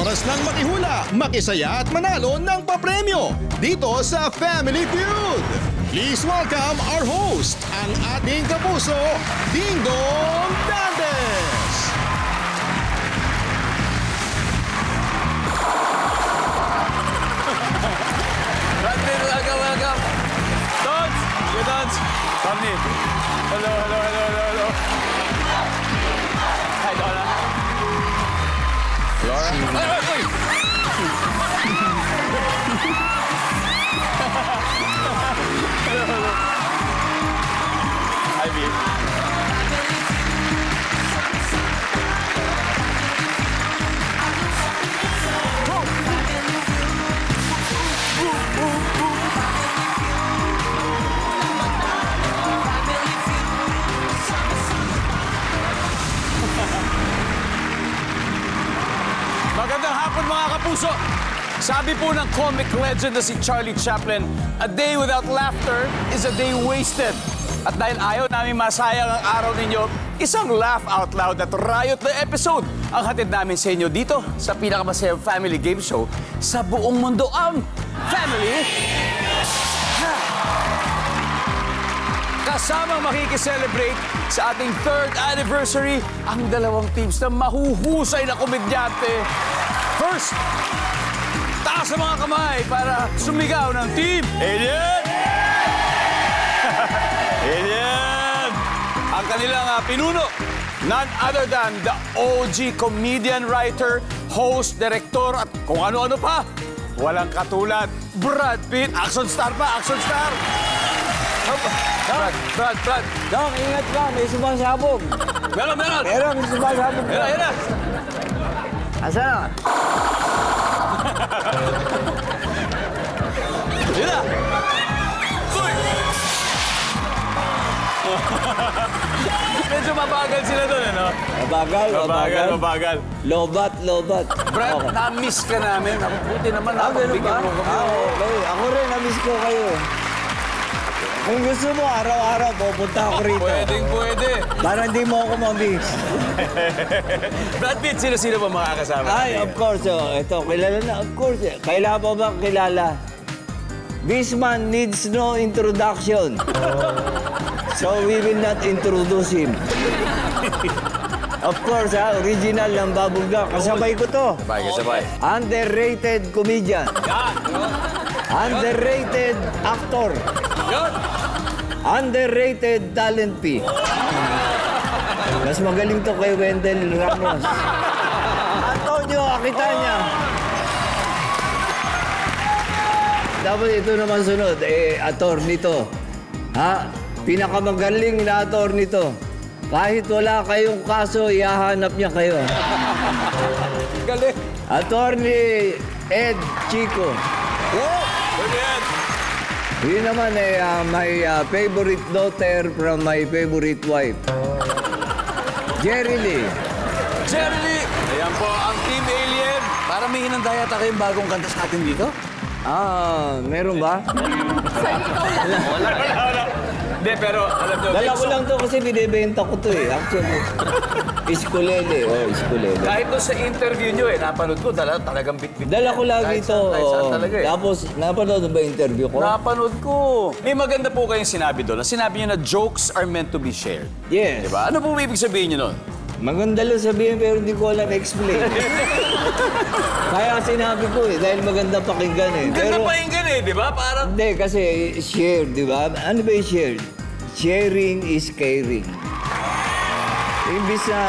Oras ng makihula, makisaya at manalo ng papremyo dito sa Family Feud. Please welcome our host, ang ating kapuso, Ding Dong Dantes. Welcome. Dons! You Dons! Come in. Hello. Hi, Donna. Laura? Ay! Hello. Hi, Viv. Magandang hapon mga kapuso! Sabi po ng comic legend na si Charlie Chaplin, a day without laughter is a day wasted. At dahil ayaw namin masayang ang araw ninyo, isang laugh out loud at riot na episode ang hatid namin sa inyo dito sa pinakamasayang family game show sa buong mundo, ang Family. Kasamang makikiselebrate sa ating 3rd anniversary ang dalawang teams na mahuhusay na komedyante. First, taas ang mga kamay para sumigaw ng Team Alien! Alien! Ang kanilang pinuno, none other than the OG comedian, writer, host, director at kung ano-ano pa. Walang katulad, Brad Pitt. Action star pa, action star! Brad. Dong, ingat ka, may sumasabog. Meron! Meron, may sumasabog. Yan na! Asa na? Yan na! Uy! Medyo mabagal sila doon, ano? Mabagal. Lobat. Brad, Okay. na-miss ka namin. Buti naman, Ganun ba? nakapabigyan mo kami. Okay. Ako rin, na-miss ko kayo. Kung gusto mo, araw-araw, pupunta ako rito. Pwede. Para hindi mo ako ma-miss. Brad Pitt, sino-sino ba makakasama? Ay, of course. Ito, kilala na, of course. Kailangan pa ba kilala? This man needs no introduction. So we will not introduce him. Of course, original ng Babulga. Kasabay ko to. Sabay. Underrated comedian. Yan! Underrated actor. Yan! Underrated talent fee. Mas magaling to kay Wendell Ramos. Antonio Aquitania. Dapat ito naman sunod. Attorney to. Pinakamagaling na attorney to. Kahit wala kayong kaso, ihahanap niya kayo. Galing! Attorney Ed Chico. Pwede yan! Yun naman my favorite daughter from my favorite wife. Jerry Lee. Jerry Lee! Ayan po ang Team Alien. Para may hinanda yata kayong bagong kanta sa atin dito? Meron ba? Wala. Hindi, pero alam nyo, Dala ko lang to kasi binibenta ko to actually. Iskulele. Iskulele. kahit doon sa interview nyo napanood ko, talagang bit-bit. Dala ko lagi to. Kahit saan talaga Tapos, napanood mo ba yung interview ko? Napanood ko. May maganda po kayong sinabi doon. Sinabi nyo na jokes are meant to be shared. Yes. Diba? Ano po ibig sabihin nyo nun? Maganda lang sabihin pero hindi ko alam explain. Kaya sinabi ko dahil maganda pakinggan Ganda Pero, pakinggan di ba? Parang... hindi, kasi share, di ba? Ano ba yung share? Sharing is caring. Imbis na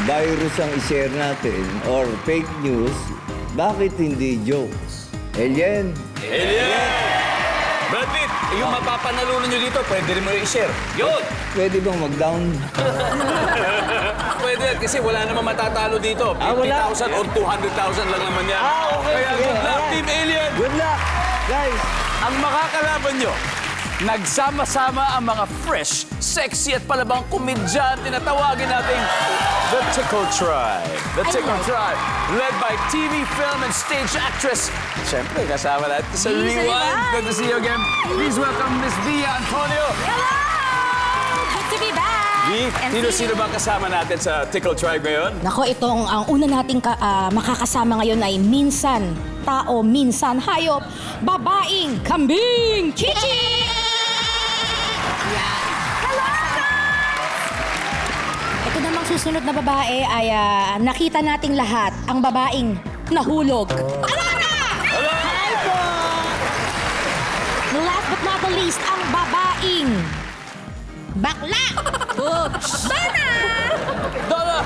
virus ang i-share natin or fake news, bakit hindi jokes? Alien? Brad Pitt, yung mapapanalunan nyo dito, pwede rin mo i-share. Yun! Pwede bang mag-down? Pwede, kasi wala namang matatalo dito. 50,000 wala. or 200,000 lang naman yan. Okay. Kaya Sige, good luck, alright. Team Alien! Good luck, guys! Ang makakalaban nyo, nagsama-sama ang mga fresh, sexy at palabang komedyante na tawagin nating The Tickle Tribe. The Tickle Tribe, led by TV, film, and stage actress. Siyempre, kasama natin sa Rewind. Good to see you again. Please welcome Miss Via Antonio. Hello! Good to be back! Sino bang kasama natin sa Tickle Tribe ngayon? Nako, itong ang una nating makakasama ngayon ay minsan tao, minsan hayop, babaeng kambing, Chichi! Ito namang susunod na babae ay nakita nating lahat, ang babaeng nahulog. Alana! Hi po! Last but not the least, ang babaeng bakla! Bana! Donna!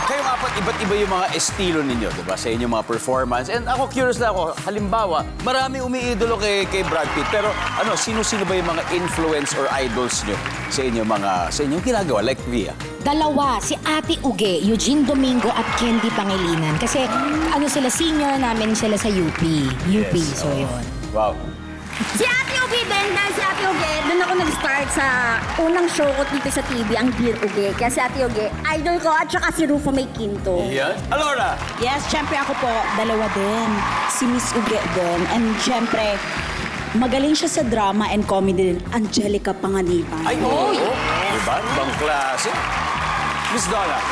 Kayo apat, iba't iba yung mga estilo ninyo, di ba? Sa inyong mga performance. And ako, curious na ako, halimbawa, marami umiidolo kay Brad Pitt. Pero ano, sino-sino ba yung mga influence or idols nyo sa inyong ginagawa? Like Via? Dalawa, si Ate Uge, Eugene Domingo at Candy Pangilinan. Kasi ano sila, senior namin sila sa UP. UP, so yun. Wow. Si Ate Uge din, dahil si Ate Uge, doon ako nag-start sa unang show ko dito sa TV, ang Dear Uge. Kaya si Ate Uge, idol ko at saka si Rufo May Quinto. Yan. Alora! Yes, syempre ako po, dalawa din. Si Miss Uge din. And syempre, magaling siya sa drama and comedy din. Angelica Panganiban. Ay, oo. Diba? Ibang klase. Miss Donna.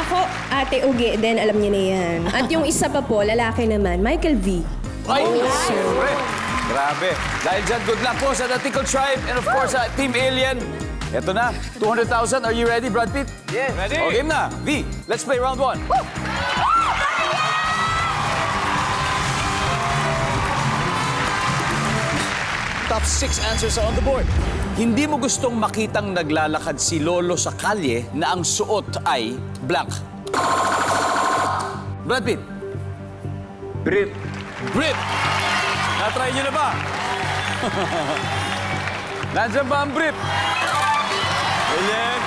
Ako, Ate Uge din, alam niyo na yan. At yung isa pa po, lalaki naman, Michael V. Ay, siyempre. Grabe. Dahil dyan, good luck po sa The Tickle Tribe and of course sa Team Alien. Eto na, 200,000. Are you ready, Brad Pitt? Yes. Ready. O, game na. V, let's play round 1. Top 6 answers are on the board. Hindi mo gustong makitang naglalakad si Lolo sa kalye na ang suot ay blank. Brad Pitt. Brief. Brief! Na-try nyo na ba? Nandiyan ba ang brief? Ayan.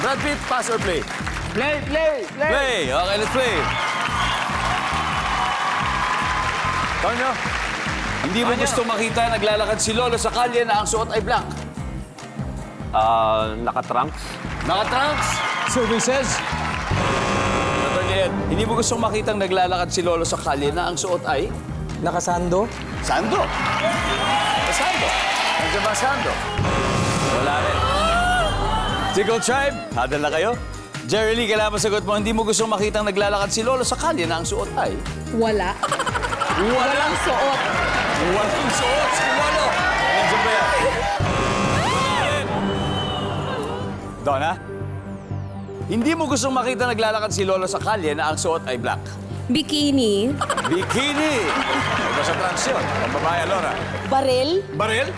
Brad Pitt, pass or play? Play. Play! Okay, let's play. Tonyo, hindi mo gusto makita naglalakad si Lolo sa kalye na ang suot ay blank. Naka-trunks. Naka-trunks. Survey says. Hindi mo gustong makitang naglalakad si Lolo sa kalye na ang suot ay? Nakasando? Sando. Sando. Nandiyan ba sando? Wala rin. Tickle Tribe, hadal na kayo? Jerry Lee, kailangan masagot mo, hindi mo gustong makitang naglalakad si Lolo sa kalye na ang suot ay? Wala. Walang suot. Walang suot si Lolo. Nandiyan ba yan? Wala rin. Donna? Hindi mo gustong makita naglalakad si Lolo sa kalye na ang suot ay black. Bikini. Bikini! Iba sa trans yun. Ang babae, Laura. Baril? Baril?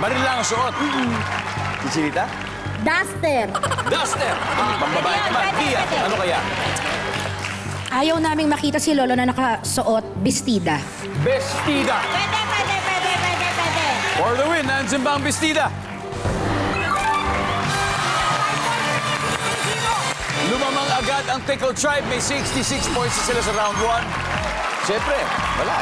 Baril lang ang suot. Chichinita? Duster. Duster! Pang babae naman. Pia, ano kaya? Ayaw naming makita si Lolo na nakasuot bestida. Bestida! Pwede. For the win, nandiyan ba ang bestida? Lumamang agad ang Tickle Tribe. May 66 points na sila sa round 1. Siyempre, wala.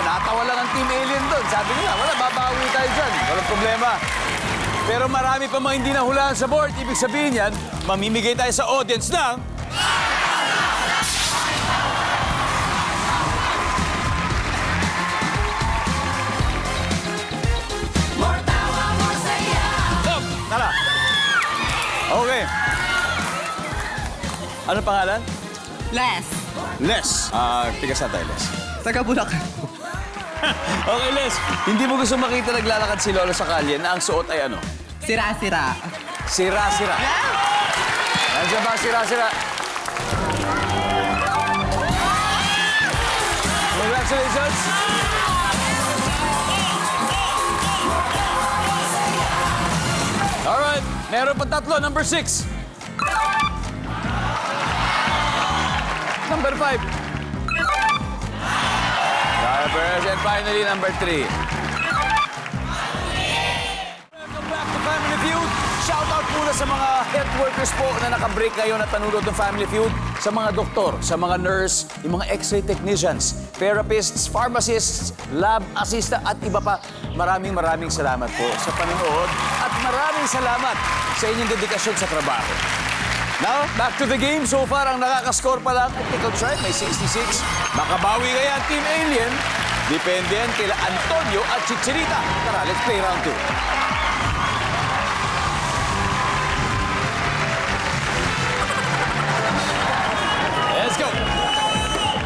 Natawa lang ang Team Alien doon. Sabi nila, wala, babawi tayo dyan. Walang problema. Pero marami pa mga hindi nahulaan sa board. Ibig sabihin yan, mamimigay tayo sa audience ng... Tara. Okay. Ano pangalan? Les. Les. Tiga saan tayo, Les? Taga Bulacan. Okay, Les. Hindi mo gusto makita naglalakad si Lolo sa kalye na ang suot ay ano? Sira-sira. Sira-sira. Nandiyan ba ang sira-sira? Congratulations! Alright, meron pa tatlo. Number 6. Number 5. And finally, number 3. Welcome back to Family Feud. Shout out muna sa mga health workers po na nakabreak ngayon at nanonood ng Family Feud. Sa mga doktor, sa mga nurse, yung mga x-ray technicians, therapists, pharmacists, lab assistant at iba pa. Maraming salamat po sa panonood at maraming salamat sa inyong dedikasyon sa trabaho. Now, back to the game. So far, ang nakakascore pa lang at Tickle Tribe may 66. Makabawi kaya ang Team Alien. Depende yan kila Antonio at Chichinita. Tara, let's play round 2.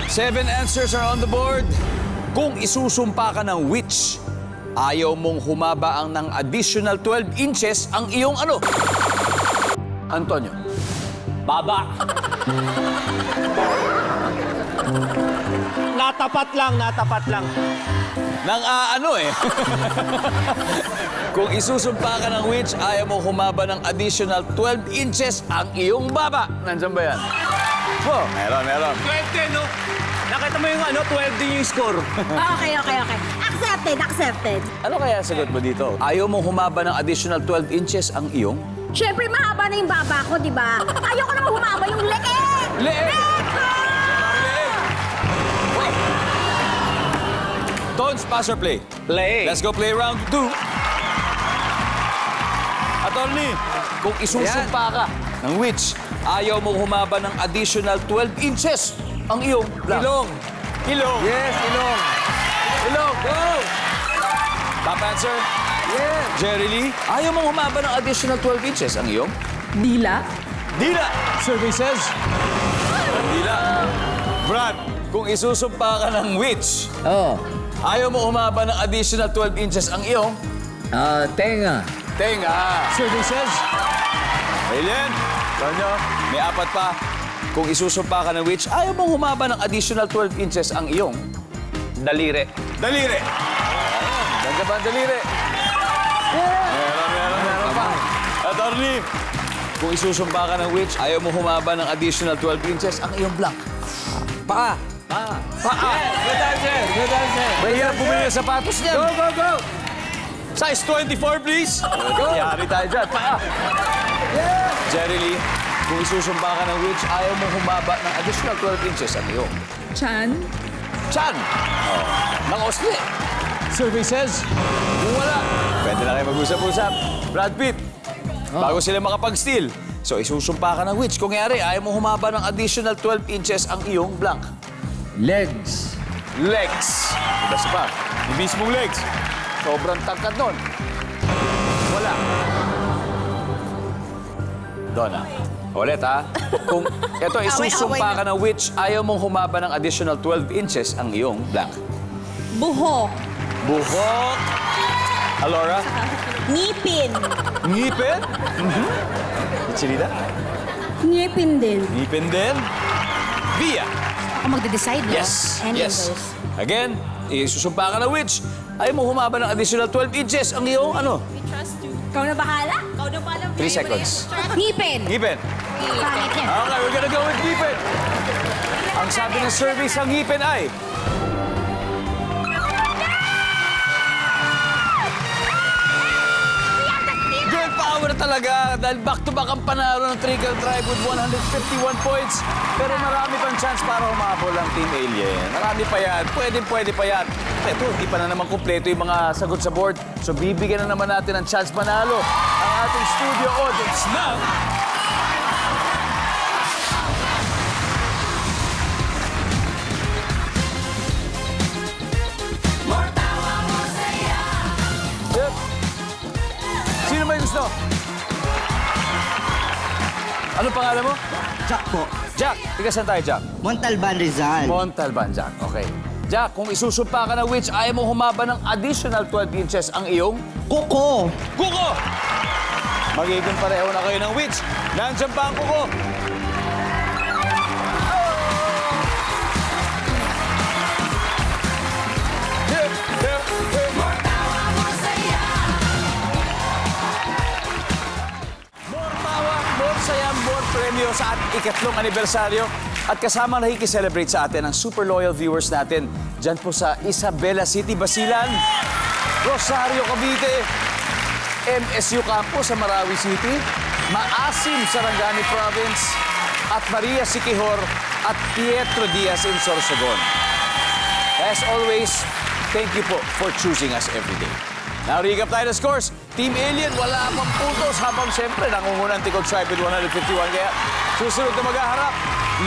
7 answers are on the board. Kung isusumpa ka ng witch, ayaw mong humaba ang ng additional 12 inches ang iyong ano? Antonio. Baba. Natapat lang. Nang ano eh. Kung isusumpa ka ng witch, ayaw mo humaba ng additional 12 inches ang iyong baba. Nandiyan ba yan? Oh, meron. 20, no? Nakita mo yung 12 din yung score. Okay. Accepted. Ano kaya sagot mo dito? Ayaw mong humaba ng additional 12 inches ang iyong? Siyempre, mahaba na yung baba ko, di ba? Ayoko naman humaba yung leeg! Leeg! Tones, pass or play? Play. Let's go play round 2. Attorney, kung isusumpa ka ng witch, ayaw mong humaba ng additional 12 inches ang iyong blank. Ilong. Yes, ilong. Ilong. Go! Top answer? Yes. Jerry Lee, ayaw mong humaba ng additional 12 inches ang iyong? Dila. Dila! Survey says? Dila. Brad, kung isusumpa ka ng witch, Oh. ayaw mo humaba ng additional 12 inches ang iyong? Tenga. Tenga. Survey says? Alien, Tonyo, may 4 pa. Kung isusumpa ka ng witch, ayaw mong humaba ng additional 12 inches ang iyong? Daliri. Daliri. Ganda ba ang daliri? Meron pa. Attorney, kung isusumpa ka ng witch, ayaw mo humaba ng additional 12 inches ang iyong blank. Paa. Paa. Good answer. Mahirap bumili ng sapatos niyan. Go. Size 24, please. Yari tayo dyan. Paa. Jerry Lee, kung isusumpa ka ng witch, ayaw mong humaba ng additional 12 inches ang iyong? Chan. Chan. Ng osli. Survey says, kung wala, pwede na kayo mag-usap-usap. Brad Pitt, bago sila makapag-steal. So, isusumpa ka ng witch. Kung yari, ayaw mo humaba ng additional 12 inches ang iyong blank. Legs. Legs. Iba sa pa. Yung mismong legs. Sobrang tangkad nun. Wala. Donna. Ulit, ha? Kung ito, isusumpa ka ng witch, ayaw mong humaba ng additional 12 inches ang iyong blank. Buhok. Buhok. Alora? Ngipin. Ngipin? Chinita? Ngipin din. Ngipin din? Via. Ako magde-decide, no? Yes. Any Yes. of those. Again, isusumpa ka ng witch, ayaw mo humaba ng additional 12 inches ang iyong ano? Ikaw na bahala? 3 seconds. Ngipin. Ngipin. Pangit yan. Okay, we're gonna go with ngipin. Ang sabi ng survey sa ngipin ay... Girl power talaga dahil back-to-back ang panalo ng Trickle Tribe with 151 points. Pero marami pang chance para humabol ang Team Alien. Marami pa yan. Pwede pa yan. Ito, hindi pa na naman kumpleto yung mga sagot sa board. So bibigyan na naman natin ng chance manalo ang ating studio audience ng... Yep. Sino may gusto? Anong pangalan mo? Jack po. Jack. Tiga saan tayo, Jack? Montalban Rizal. Montalban, Jack. Okay. Jack, kung isusumpa ka ng witch, ayaw mo humaba ng additional 12 inches ang iyong... Kuko. Kuko! Magiging pareho na kayo ng witch. Nandiyan pa ang kuko. More tawa, more saya, more premyo sa ating ikatlong anibersaryo. At kasama nakikiselebrate sa atin ang super loyal viewers natin. Diyan po sa Isabela City, Basilan, Rosario, Cavite, MSU Campus sa Marawi City, Maasim, Sarangani Province, at Maria Siquijor at Pietro Diaz in Sorsogon. As always, thank you po for choosing us every day. Now, recap tayo ng scores. Team Alien, wala pang puntos habang siyempre nangungunan Tikog Tribe with 151. Kaya susunod na maghaharap,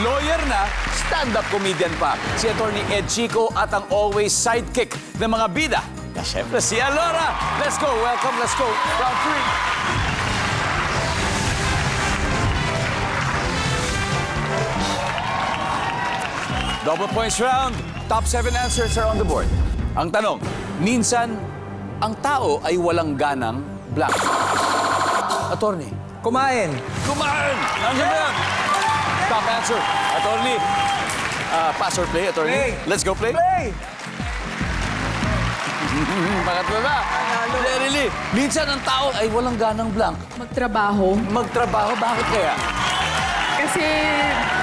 lawyer na, stand-up comedian pa. Si Attorney Ed Chico at ang always sidekick ng mga bida. Na siyempre si Alora. Let's go, welcome, let's go. Round 3. Double points round. Top 7 answers are on the board. Ang tanong, minsan, ang tao ay walang ganang blank. Attorney. Kumain. Kumain! Nandiyan ba yan? Top answer. Attorney. Pass or play, attorney? Play. Let's go play. Play! Pangatlo na. Really, minsan ang tao ay walang ganang blank. Magtrabaho. Magtrabaho, bakit kaya? Kasi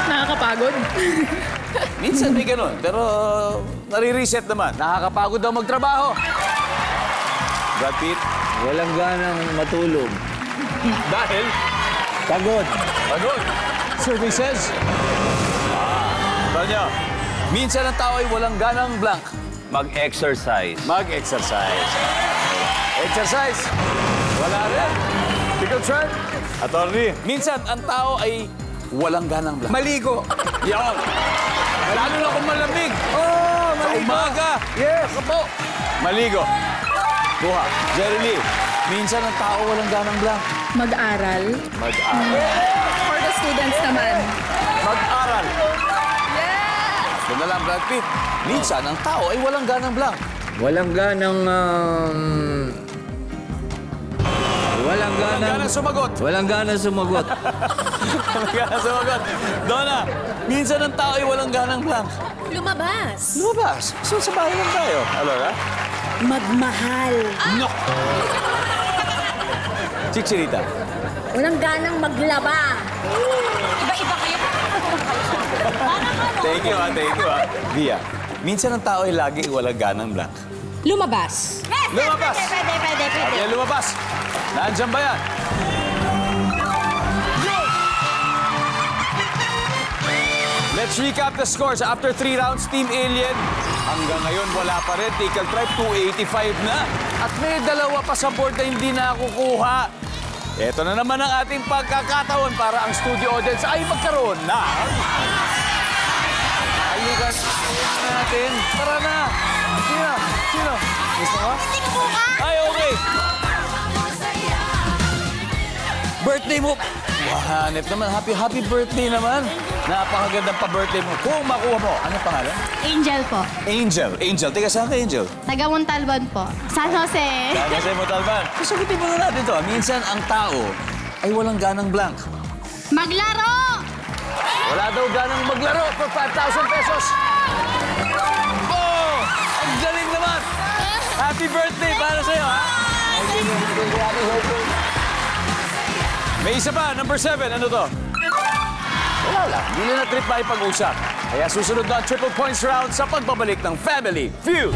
nakakapagod. Minsan may ganun, pero nare-reset naman. Nakakapagod daw magtrabaho. Brad Pitt, Walang ganang matulog. dahil Pagod. pagod. Survey says, Tanya, minsan ang tao ay walang ganang blank. Mag-exercise. Mag-exercise. Exercise. Wala rin. Pickle Trent. Attorney. Minsan, ang tao ay walang ganang blank. Maligo. Yan. Lalo na kung malamig. Oh, Sa umaga. Yes. Ako po. Maligo. Buha. Jerry Lee. Minsan, ang tao walang ganang blank. Mag-aral. Mag-aral. For the students naman. Mag-aral. Yes! Doon na lang, Brad Pitt. Minsan, ang tao ay walang ganang blank. Walang ganang... Walang Walang ganang... ganang sumagot. Walang ganang sumagot. Walang ganang sumagot. Donna, minsan ang tao ay walang ganang blank. Lumabas. Lumabas. So, sa bahay lang tayo. Alora? Magmahal. No! Chichirita. Walang ganang maglaba. Iba-iba kayo. Thank you, Thank you, Via, minsan ang tao ay lagi walang ganang blank. Lumabas. Lumabas! Pwede. At yan lumabas. Nandiyan ba yan? Let's recap the scores. After 3 rounds, Team Alien, hanggang ngayon wala pa rin. Tickle Tribe, 285 na. At may dalawa pa sa board na hindi nakukuha. Ito na naman ang ating pagkakataon para ang studio audience ay magkaroon na. Alikan natin. Tara na. Sino? Gusto mo? Ay, okay. Birthday mo. Hanip naman. Happy birthday naman. Napakagandang pa-birthday mo. Kung makuha mo, ano pangalan? Angel po. Angel. Teka, saan ka, Angel? Taga Montalban po. San Jose. Kasi mo, Talban. Sagutin mo na natin to. Minsan, ang tao ay walang ganang blank. Maglaro! Wala daw ganang maglaro for 5,000 pesos. Oh! Ang galing naman! Happy birthday para sa'yo, ha? May isa pa, number 7. Ano to? Wala lang. Hindi na trip makipag-usap. Kaya susunod na ang triple points round sa pagbabalik ng Family Feud.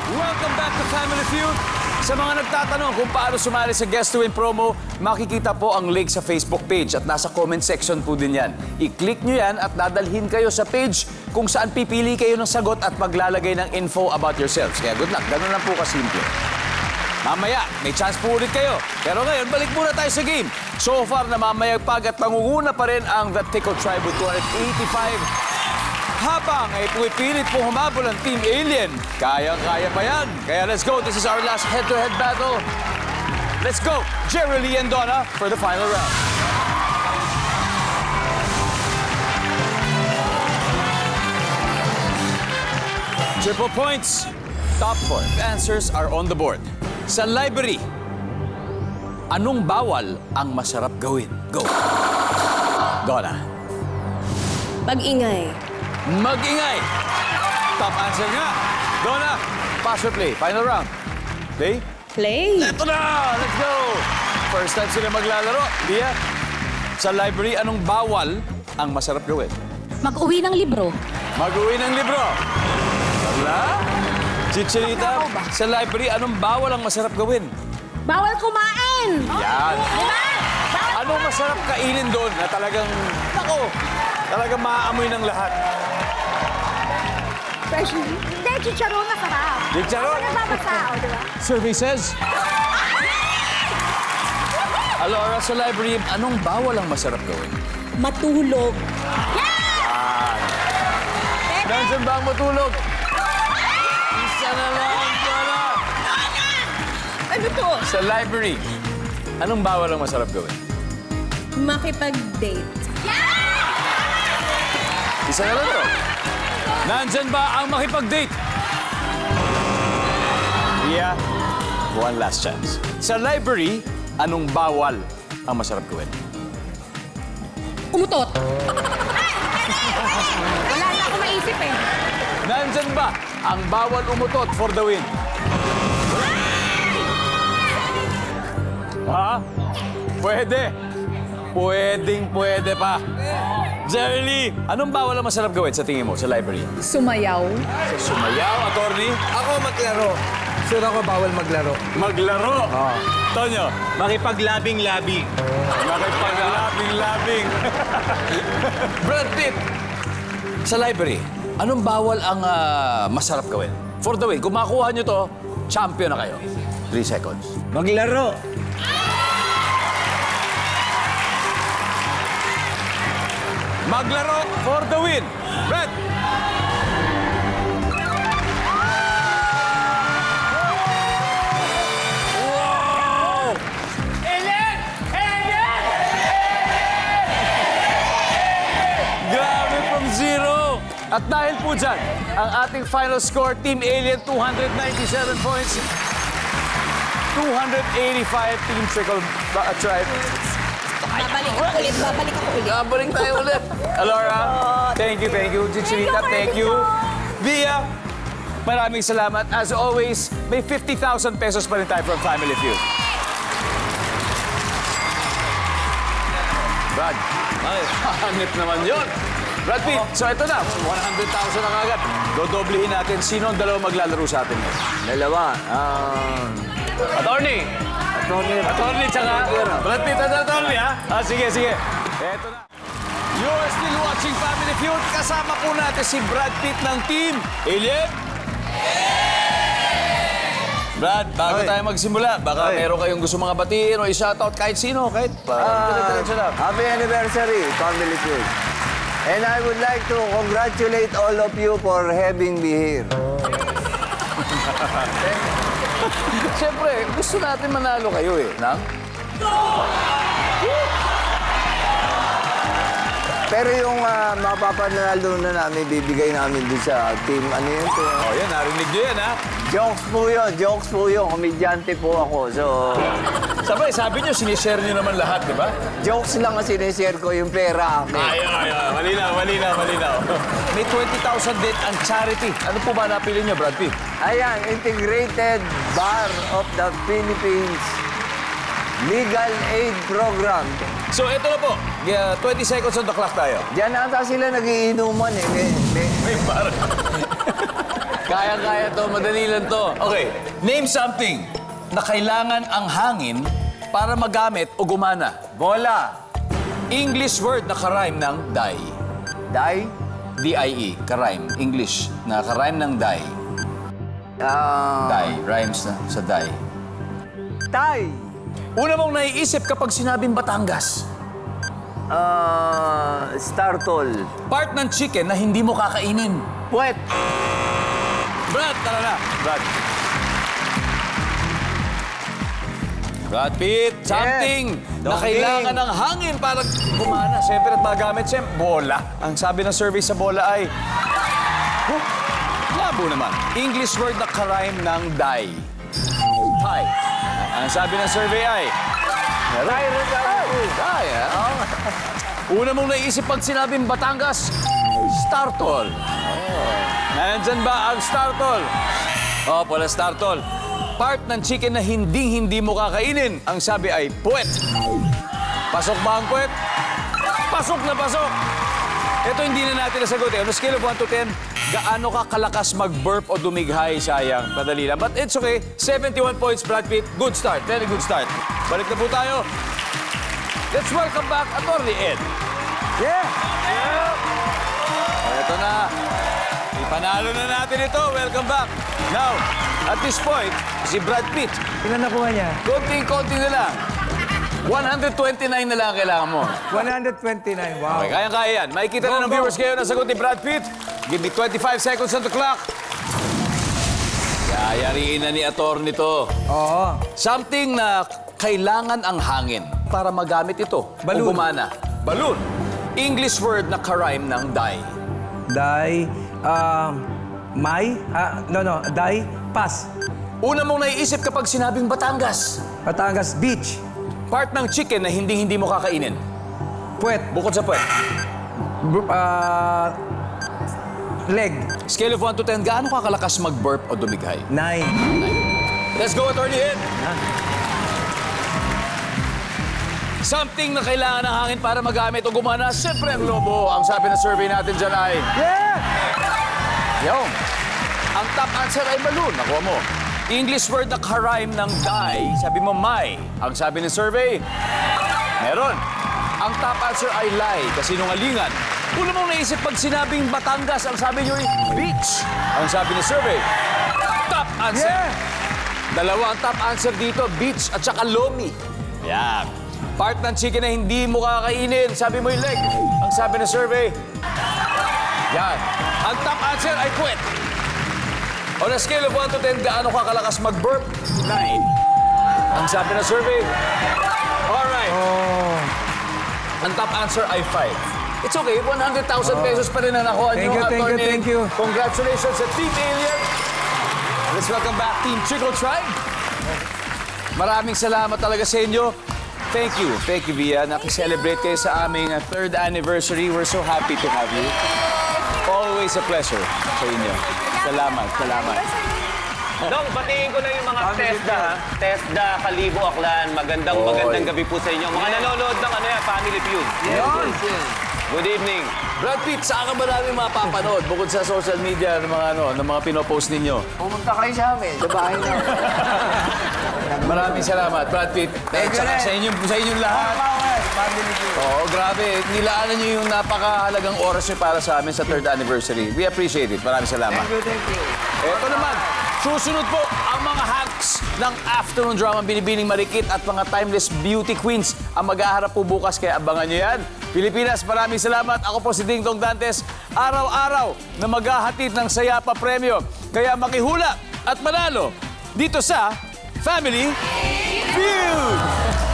Welcome back to Family Feud. Sa mga nagtatanong kung paano sumali sa Guest to Win promo, makikita po ang link sa Facebook page at nasa comment section po din yan. I-click nyo yan at dadalhin kayo sa page kung saan pipili kayo ng sagot at maglalagay ng info about yourselves. Kaya good luck. Ganun lang po kasimple. Mamaya, may chance po ulit kayo. Pero ngayon, balik muna tayo sa game. So far, namamayagpag at nangunguna pa rin ang The Tickle Tribe with 285. Habang ay pumipilit po humabol ang Team Alien. Kayang-kaya pa yan. Kaya let's go. This is our last head-to-head battle. Let's go, Jerry Lee and Donna for the final round. Triple points. Top 4 answers are on the board. Sa library, anong bawal ang masarap gawin? Go. Donna. Mag-ingay. Mag-ingay. Top answer nga. Donna, pass or play? Final round. Play? Play. Ito na! Let's go! First time sila maglalaro. Dia, sa library, anong bawal ang masarap gawin? Mag-uwi ng libro. Mag-uwi ng libro. Wala? Chicharita, sa library, anong bawal ang masarap gawin? Bawal kumain! Yan. Diba? Anong masarap kainin doon na talagang, talagang maaamoy ng lahat? Fresh. Hindi, chicharon na sarap. Chicharon? Ano nagbabasa, o, diba? Survey says... Alora, sa library, anong bawal ang masarap gawin? Matulog. Nandiyan ba ang matulog? Isa na lang, Donna! Ano to? Sa library, anong bawal ang masarap gawin? Makipag-date. Isa na lang to. Nandyan ba ang makipag-date? Yeah. One last chance. Sa library, anong bawal ang masarap gawin? Umutot. Wala na ako maisip eh. Nandyan ba ang bawal umutot for the win? Ha? Pwede. Pwede pa. Jerry, anong bawal ang masarap gawin sa tingin mo sa library? Sumayaw. Sumayaw, attorney? Ako maglaro. Sure ako bawal maglaro. Maglaro. Tonyo? Makipaglabing-labing. Makipag-labing-labing. Brad Pitt, sa library, anong bawal ang masarap gawin? For the win, kung makuha nyo to, champion na kayo. 3 seconds. Maglaro. Maglaro for the win. Brad! Wow! Grabe from zero. At dahil po dyan, ang ating final score, Team Alien, 297 points. 285, Team Tribe. Babalik ako ulit. Babalik tayo ulit. Alora, thank you. Chichinita, thank you. Via, maraming salamat. As always, may 50,000 pesos pa rin tayo from Family Feud. Brad, ay, hanip naman yun. Brad Pitt, so ito na, 100,000 na kagad. Dodoblihin natin. Sino ang dalawa maglalaro sa atin ngayon? Dalawa. Attorney, tsaka Brad Pitt at attorney, ha? Sige. Eto na. You're still watching Family Feud. Kasama po natin si Brad Pitt ng team. Alien? Brad, bago tayo magsimula, baka meron kayong gusto mga batiin o i-shoutout kahit sino, kahit diretso lang. Happy anniversary, Family Feud. And I would like to congratulate all of you for having me here. Siyempre, gusto natin manalo kayo eh. Nang? Pero yung mapapanalo na namin, bibigay namin doon sa team, ano yun po? Oh, yan, narinig nyo yan, ha? Jokes po yun. Komedyante po ako. So, Sabay, sabi nyo, sinishare nyo naman lahat, di ba? jokes lang ang sinishare ko yung pera akin. Ay. Malinaw. May 20,000 din ang charity. Ano po ba napili nyo, Brad Pitt? Ayan, Integrated Bar of the Philippines Legal Aid Program. So, ito na po. 20 seconds on the clock tayo. Diyan ata sila nagiinuman eh. May bar. Kaya to. Madali lang to. Okay. Name something na kailangan ang hangin para magamit o gumana. Bola. English word na karime ng die. Die. D-I-E. Karime. English na karime ng die. Die. Rhymes na sa die. Tay. Una mong naiisip kapag sinabing Batangas. Startol. Part ng chicken na hindi mo kakainin. Puwet. Brad, tara na. Brad Pitt, something na kailangan ng hangin para gumana. Siyempre at magamit, bola. Ang sabi ng survey sa bola ay... labo naman. English word na karime ng die. Hi. Ang sabi ng survey ay... Die, ha? Una mong naisip pag sinabing Batangas, Startol. Nandyan ba ang Startol? Pala Startol. Part ng chicken na hindi mo kakainin. Ang sabi ay puwet. Pasok ba ang puwet? Pasok na pasok. Ito hindi na natin nasagot eh. On a scale of 1 to 10, gaano ka kalakas mag-burp o dumighay? Sayang, madali lang. But it's okay. 71 points, Brad Pitt. Good start. Very good start. Balik na po tayo. Let's welcome back Attorney Ed. Yeah. Ito na. Ipanalo na natin ito. Welcome back. Now, at this point, si Brad Pitt. Ilan nakuha niya? Konting-konti na lang. 129 na lang ang kailangan mo. 129. Wow. Okay, kaya yan. Makikita na ng viewers kayo na sagot ni Brad Pitt. Give me 25 seconds on the clock. Yayariin na ni Attorney to. Oo. Something na kailangan ang hangin para magamit ito. Balloon. O gumana. Balloon. English word na karime ng die. Dai, May, Dai, Pass. Una mong naiisip kapag sinabing Batangas. Batangas Beach. Part ng chicken na hindi mo kakainin. Puwet. Bukod sa puwet. Leg. Scale of 1 to 10, gaano kakalakas mag-burp o dumighay? 9. Let's go, Attorney Ed! Something na kailangan ng hangin para magamit o gumana, siyempre ang lobo. Ang sabi ng survey natin dyan ay... Yeah! Yung. Ang top answer ay balloon. Nakuha mo. English word na karime ng die. Sabi mo, may. Ang sabi ng survey, meron. Ang top answer ay lie, kasinungalingan. Una mong naisip pag sinabing Batangas, ang sabi nyo ay beach. Ang sabi ng survey, top answer. Yeah! Dalawa ang top answer dito, beach at saka lomi. Yan. Part ng chicken na hindi mo kakainin, sabi mo yung leg. Ang sabi ng survey, yan. Ang top answer ay puwet. On a scale of 1 to 10, gaano ka kalakas mag-burp? 9. Ang sabi ng survey, alright. Ang top answer ay 5. It's okay, 100,000 pesos pa rin ang nakuha nyo. Thank you. Congratulations sa Team Alien. Let's welcome back Team Chico Tribe. Maraming salamat talaga sa inyo. Thank you, Via. Nakiselebrate kayo sa aming 3rd anniversary. We're so happy to have you. Always a pleasure sa inyo. Salamat. Dong, batiin ko lang yung mga TESDA, ha? TESDA, Kalibo, Aklan. Magandang gabi po sa inyo. Mga nanonood ng Family Feud. Good evening. Brad Pitt, saan ka ba namin mapapanood bukod sa social media ng mga pinopost ninyo? Pumunta kayo sa amin, sa bahay na. Maraming salamat, Brad Pitt. Thank you sa inyong lahat. Oo, grabe. Nilaanan niyo yung napakahalagang oras niyo para sa amin sa 3rd anniversary. We appreciate it. Maraming salamat. Thank you. Ito naman, susunod po ang mga hacks ng afternoon drama Binibining Marikit at mga timeless beauty queens ang mag-aharap po bukas, kaya abangan nyo yan. Pilipinas, maraming salamat. Ako po si Ding Dong Dantes, araw-araw na maghahatid ng saya pa premyo. Kaya makihula at manalo dito sa Family Feud!